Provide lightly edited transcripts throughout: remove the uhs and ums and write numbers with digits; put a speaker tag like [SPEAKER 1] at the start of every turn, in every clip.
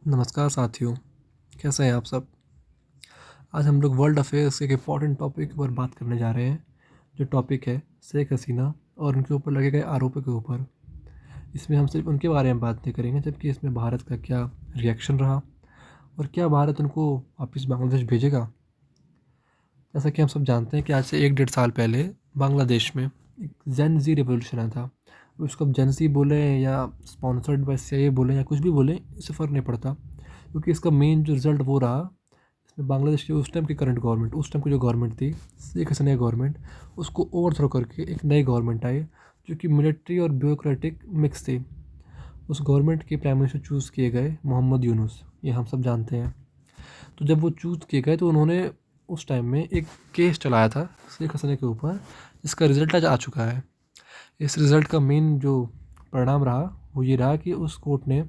[SPEAKER 1] नमस्कार साथियों, कैसे हैं आप सब? आज हम लोग वर्ल्ड अफेयर्स के एक इम्पॉर्टेंट टॉपिक पर बात करने जा रहे हैं, जो टॉपिक है शेख हसीना और उनके ऊपर लगे गए आरोपों के ऊपर। इसमें हम सिर्फ उनके बारे में बात नहीं करेंगे, जबकि इसमें भारत का क्या रिएक्शन रहा और क्या भारत उनको वापस बांग्लादेश भेजेगा। जैसा कि हम सब जानते हैं कि आज से 1 डेढ़ साल पहले बांग्लादेश में एक जेन जी रिवोल्यूशन आया था। उसको अब जेन जी बोले या स्पॉन्सर्ड बाय सीआईए बोले या कुछ भी बोले, इससे फ़र्क नहीं पड़ता, क्योंकि इसका मेन जो रिज़ल्ट वो रहा, इसमें बांग्लादेश की उस टाइम की करंट गवर्नमेंट, उस टाइम की जो गवर्नमेंट थी शेख हसीना गवर्नमेंट, उसको ओवरथ्रो करके एक नई गवर्नमेंट आई, जो कि मिलिट्री और ब्यूरोक्रेटिक मिक्स थी। उस गवर्नमेंट के प्राइम मिनिस्टर चूज़ किए गए मोहम्मद यूनुस, ये हम सब जानते हैं। तो जब वो चूज़ किए गए तो उन्होंने उस टाइम में एक केस चलाया था शेख हसीना के ऊपर, जिसका रिज़ल्ट आज आ चुका है। इस रिज़ल्ट का मेन जो परिणाम रहा वो ये रहा कि उस कोर्ट ने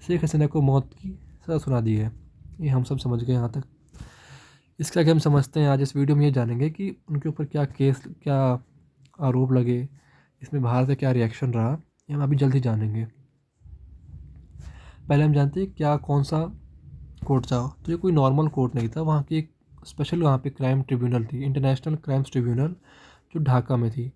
[SPEAKER 1] शेख हसीना को मौत की सज़ा सुना दी है। ये हम सब समझ गए यहाँ तक। इसके आगे हम समझते हैं, आज इस वीडियो में ये जानेंगे कि उनके ऊपर क्या केस, क्या आरोप लगे, इसमें भारत का क्या रिएक्शन रहा, ये हम अभी जल्द ही जानेंगे। पहले हम जानते हैं क्या कौन सा कोर्ट था। तो ये कोई नॉर्मल कोर्ट नहीं था, वहाँ की एक स्पेशल वहाँ पे क्राइम ट्रिब्यूनल थी, इंटरनेशनल क्राइम्स ट्रिब्यूनल, जो ढाका में थी,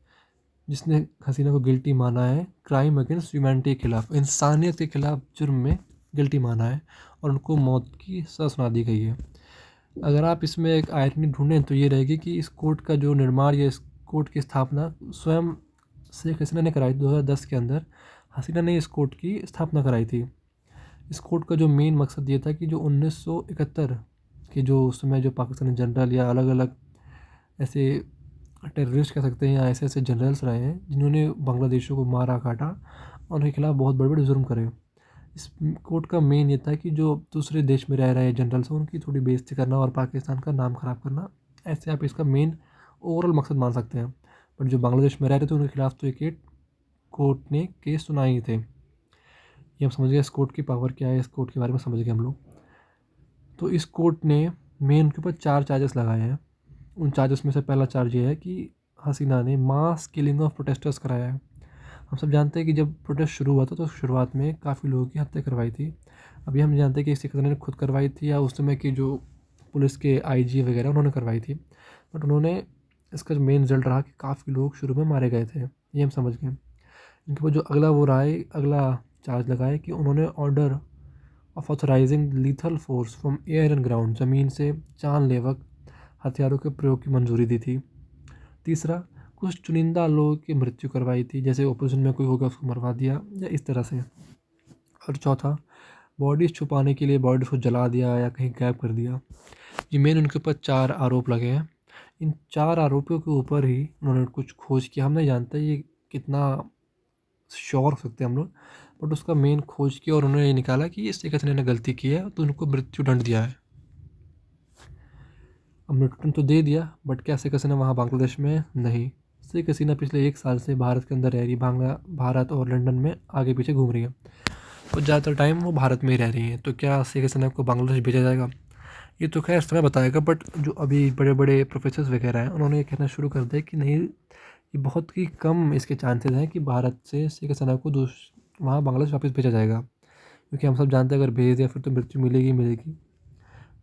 [SPEAKER 1] जिसने हसीना को गिल्टी माना है क्राइम अगेंस्ट ह्यूमैनिटी के खिलाफ, इंसानियत के खिलाफ जुर्म में गिल्टी माना है और उनको मौत की सज़ा सुना दी गई है। अगर आप इसमें एक आयरनी ढूंढें तो ये रहेगी कि इस कोर्ट का जो निर्माण या इस कोर्ट की स्थापना स्वयं शेख हसीना ने कराई 2010 के अंदर। हसीना ने इस कोर्ट की स्थापना कराई थी। इस कोर्ट का जो मेन मकसद ये था कि जो 1971 के जो उस समय जो पाकिस्तानी जनरल या अलग अलग ऐसे टेररिस्ट कह सकते हैं या ऐसे ऐसे जनरल्स रहे हैं जिन्होंने बांग्लादेशियों को मारा काटा और उनके खिलाफ बहुत बड़े बड़े जुर्म करे। इस कोर्ट का मेन ये था कि जो दूसरे देश में रह रहे जनरल्स हैं उनकी थोड़ी बेइज्जती करना और पाकिस्तान का नाम ख़राब करना, ऐसे आप इसका मेन ओवरऑल मकसद मान सकते हैं। बट जो बांग्लादेश में रह रहे थे उनके खिलाफ तो एक कोर्ट ने केस सुनाए ही थे। ये हम समझ गए इस कोर्ट की पावर क्या है, इस कोर्ट के बारे में समझ गए हम लोग। तो इस कोर्ट ने मेन उनके ऊपर 4 चार्जेस लगाए हैं। उन चार्जेस में से पहला चार्ज ये है कि हसीना ने मास किलिंग ऑफ प्रोटेस्टर्स कराया है। हम सब जानते हैं कि जब प्रोटेस्ट शुरू हुआ था तो शुरुआत में काफ़ी लोगों की हत्या करवाई थी। अभी हम जानते हैं कि शेख हसीना ने खुद करवाई थी या उस समय की जो पुलिस के आईजी वगैरह उन्होंने करवाई थी। बट उन्होंने, इसका जो मेन रिजल्ट रहा कि काफ़ी लोग शुरू में मारे गए थे, ये हम समझ गए। इनके ऊपर जो अगला वो रहा है, अगला चार्ज लगा है कि उन्होंने order of authorising lethal force from air and ground, ज़मीन से जानलेवा हथियारों के प्रयोग की मंजूरी दी थी। तीसरा, कुछ चुनिंदा लोगों की मृत्यु करवाई थी, जैसे ओपोजिशन में कोई होगा उसको मरवा दिया या इस तरह से। और चौथा, बॉडीज़ छुपाने के लिए बॉडीज़ को जला दिया या कहीं गायब कर दिया। ये मेन उनके ऊपर 4 आरोप लगे हैं। इन 4 आरोपों के ऊपर ही उन्होंने कुछ खोज किया। हम नहीं जानते ये कितना श्योर हो सकते हैं हम लोग, बट उसका मेन खोज किया और उन्होंने ये निकाला कि ये शेख हसीना ने गलती की है तो उनको मृत्यु दंड दिया है। अब मृत्यु तो दे दिया, बट क्या शेख हसीना वहाँ बांग्लादेश में नहीं। शेख हसीना पिछले 1 साल से भारत के अंदर रह रही, भारत और लंदन में आगे पीछे घूम रही है और ज़्यादातर टाइम वो भारत में ही रह रही हैं। तो क्या शेख हसीना को बांग्लादेश भेजा जाएगा, ये तो खैर समय बताएगा। बट जो अभी बड़े बड़े प्रोफेसर वगैरह हैं उन्होंने ये कहना शुरू कर दिया कि नहीं, ये बहुत ही कम इसके चांसेस हैं कि भारत से शेख हसीना को वहाँ बांग्लादेश वापस भेजा जाएगा, क्योंकि हम सब जानते हैं अगर भेज दिया फिर तो मृत्यु मिलेगी मिलेगी।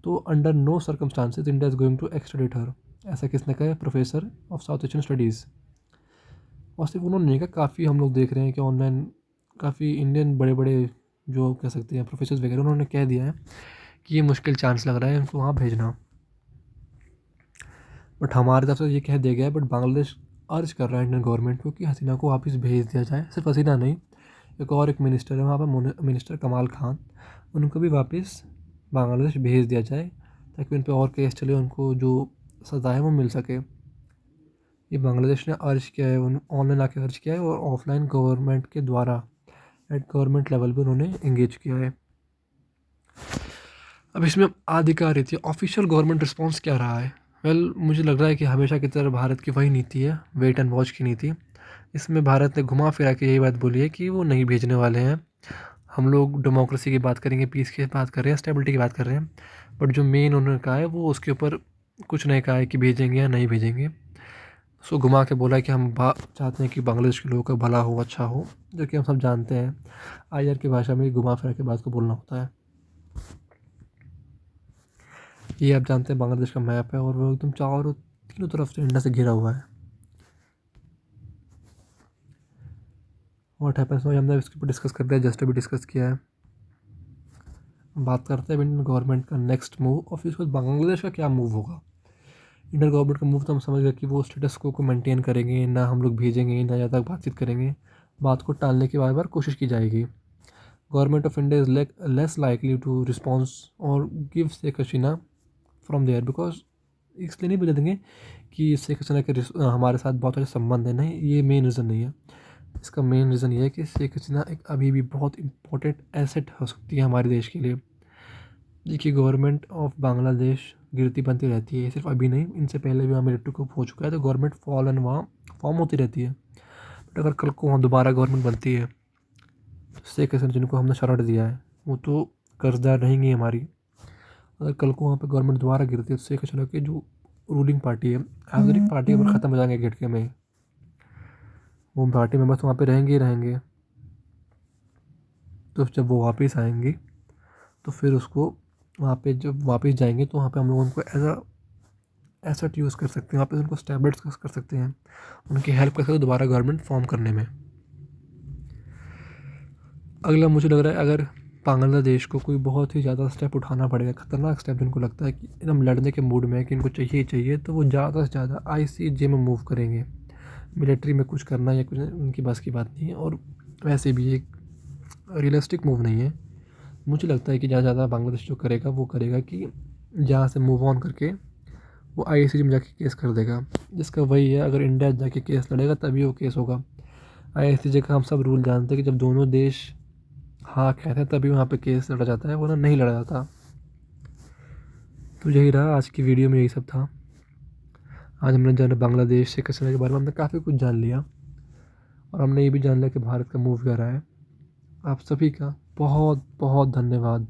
[SPEAKER 1] तो under no circumstances India is going to extradite her, ऐसा किसने कहा है? Professor of South Asian studies. और सिर्फ उन्होंने नहीं कहा, काफ़ी हम लोग देख रहे हैं कि ऑनलाइन काफ़ी इंडियन बड़े बड़े जो कह सकते हैं प्रोफेसर वगैरह, उन्होंने कह दिया है कि ये मुश्किल चांस लग रहा है उनको वहाँ भेजना। बट हमारी तरफ से ये कह दिया गया है, बट बांग्लादेश अर्ज कर रहा है इंडियन गवर्नमेंट को कि हसीना को वापस भेज दिया जाए। सिर्फ हसीना नहीं, एक मिनिस्टर है वहाँ पर, मिनिस्टर कमाल खान, उनको भी वापस बांग्लादेश भेज दिया जाए ताकि उन पर और केस चले, उनको जो सज़ा है वो मिल सके। ये बांग्लादेश ने अर्ज किया है, ऑनलाइन आके अर्ज किया है और ऑफलाइन गवर्नमेंट के द्वारा एट गवर्नमेंट लेवल पे उन्होंने इंगेज किया है। अब इसमें आधिकारिक या ऑफिशियल गवर्नमेंट रिस्पॉन्स क्या रहा है? मुझे लग रहा है कि हमेशा की तरह भारत की वही नीति है, वेट एंड वॉच की नीति। इसमें भारत ने घुमा फिरा के यही बात बोली है कि वो नहीं भेजने वाले हैं। हम लोग डेमोक्रेसी की बात करेंगे, पीस की बात कर रहे हैं, स्टेबिलिटी की बात कर रहे हैं, बट जो मेन उन्होंने कहा है वो उसके ऊपर कुछ नहीं कहा है कि भेजेंगे या नहीं भेजेंगे। सो घुमा के बोला है कि हम चाहते हैं कि बांग्लादेश के लोगों का भला हो, अच्छा हो, जो कि हम सब जानते हैं आईआर की भाषा में घुमा फिरा के बात को बोलना होता है। ये आप जानते हैं बांग्लादेश का मैप है और वो एकदम चारों तीनों तरफ से इंडिया से घिरा हुआ है। व्हाट हैपेंस, हमने इसके ऊपर डिस्कस कर दिया, जस्ट अभी डिस्कस किया है। बात करते हैं इंडियन गवर्नमेंट का नेक्स्ट मूव और फिर उसके बाद बांग्लादेश का क्या मूव होगा। इंडियन गवर्नमेंट का मूव तो हम समझ गए कि वो स्टेटस को मेंटेन करेंगे, ना हम लोग भेजेंगे, ना ज़्यादा बातचीत करेंगे, बात को टालने की बार बार कोशिश की जाएगी। Government of India is less likely to response और give Sheikh Hasina from there, because इसलिए नहीं बता देंगे कि शेख हसीना के हमारे साथ बहुत अच्छे संबंध है, नहीं, ये मेन रीज़न नहीं है। इसका मेन रीज़न ये है कि शेख हसीना एक अभी भी बहुत इंपॉर्टेंट एसेट हो सकती है हमारे देश के लिए। देखिए, गवर्नमेंट ऑफ बांग्लादेश गिरती बनती रहती है, सिर्फ अभी नहीं, इनसे पहले भी वहाँ मिलिट्री coup हो चुका है, तो गवर्नमेंट फॉल एंड वहाँ फॉर्म होती रहती है। बट अगर कल को वहाँ दोबारा गवर्नमेंट बनती है तो शेख हसीना जिनको हमने शरण दिया है वो तो कर्जदार रहेंगी हमारी। अगर कल को वहाँ पे गवर्नमेंट दोबारा गिरती है तो शेख हसीना की जो रूलिंग पार्टी है, आखिरी पार्टी में ख़त्म हो जाएंगे झटके में, वो पार्टी मेंबर्स वहाँ पे रहेंगे ही रहेंगे। तो जब वो वापस आएंगी तो फिर उसको वहाँ पे जब वापस जाएंगे तो वहाँ पे हम लोग उनको एसेट यूज़ कर सकते हैं, वहाँ पे उनको स्टैब्लिश कर सकते हैं, उनकी हेल्प कर सकते हैं दोबारा गवर्नमेंट फॉर्म करने में। अगला मुझे लग रहा है, अगर बांग्लादेश को कोई बहुत ही ज़्यादा स्टेप उठाना पड़ेगा, ख़तरनाक स्टेप जिनको लगता है कि एकदम लड़ने के मूड में है कि इनको चाहिए ही चाहिए, तो वो ज़्यादा से ज़्यादा ICJ में मूव करेंगे। मिलिट्री में कुछ करना या कुछ उनकी बस की बात नहीं है, और वैसे भी एक रियलिस्टिक मूव नहीं है। मुझे लगता है कि ज़्यादा बांग्लादेश जो करेगा वो करेगा कि जहाँ से मूव ऑन करके वो ICJ में जाके केस कर देगा, जिसका वही है, अगर इंडिया जाके केस लड़ेगा तभी वो केस होगा। ICJ का हम सब रूल जानते हैं कि जब दोनों देश हाँ कहते हैं तभी वहाँ पे केस लड़ा जाता है, वरना नहीं लड़ा जाता। तो यही रहा आज की वीडियो में, यही सब था। आज हमने जाना बांग्लादेश से कश्मीर के बारे में, हमने काफ़ी कुछ जान लिया और हमने ये भी जान लिया कि भारत का मूव क्या रहा है। आप सभी का बहुत बहुत धन्यवाद।